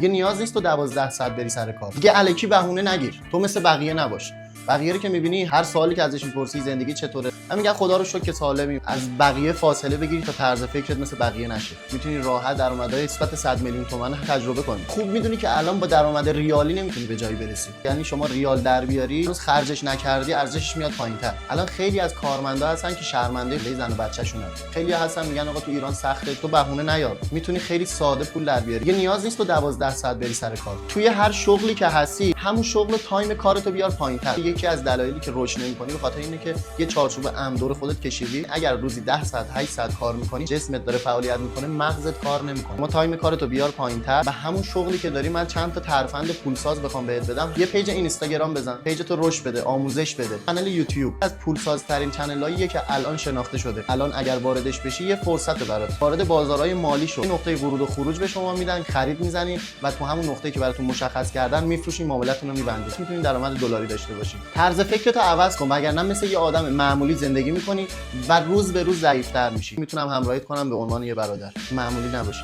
دیگه نیاز نیست تو 12 ساعت بری سر کار. دیگه الکی بهونه نگیر. تو مثل بقیه نباش. بقیه رو که می‌بینی هر سوالی که ازش می‌پرسی زندگی چطوره، من میگم خدا رو شکر که سالمی. از بقیه فاصله بگیری تا طرز فکرت مثل بقیه نشه. میتونی راحت درآمدهای نسبت 100 میلیون تومان تجربه کنی. خوب میدونی که الان با درآمد ریالی نمیتونی به جایی برسی. یعنی شما ریال در بیاری، روز خرجش نکردی ارزشش میاد پایین‌تر. الان خیلی از کارمندا هستن که شرمنده به زن و بچه‌شونن. خیلی هستن میگن آقا تو ایران سخته، تو بهونه نیار. میتونی خیلی ساده پول در بیاری. دیگه نیاز نیست تو 12 ساعت بری سر کار. توی هر شغلی که هستی، همون شغل تایم کارتو بیار پایین‌تر. یکی از دلایلی که رشد نمی‌کنی به خاطر اینه که یه چارچوب امن دور خودت کشیدی. اگر روزی 10 ساعت 8 ساعت کار می‌کنی، جسمت داره فعالیت می‌کنه، مغزت کار نمی‌کنه. ما تایم کارتو بیار پایین‌تر. به همون شغلی که داری من چند تا ترفند پولساز بخوام بهت بدم، یه پیج اینستاگرام بزن، پیجتو رشد بده، آموزش بده. کانال یوتیوب از پولسازترین کانالاییه که الان شناخته شده. الان اگر واردش بشی یه فرصت برات. وارد بازارهای مالی شو. نقطه ورود و خروج به شما میدن، خرید می‌زنی و تو همون نقطه‌ای که براتون مشخص کردن می‌فروشین، معاملتون رو می‌بندید. می‌تونید درآمد دلاری داشته باشید. طرز فکرتو عوض کن، وگرنه مثل یه آدم معمولی زندگی می‌کنی و روز به روز ضعیف‌تر میشی. میتونم همراهیت کنم به عنوان یه برادر. معمولی نباشی.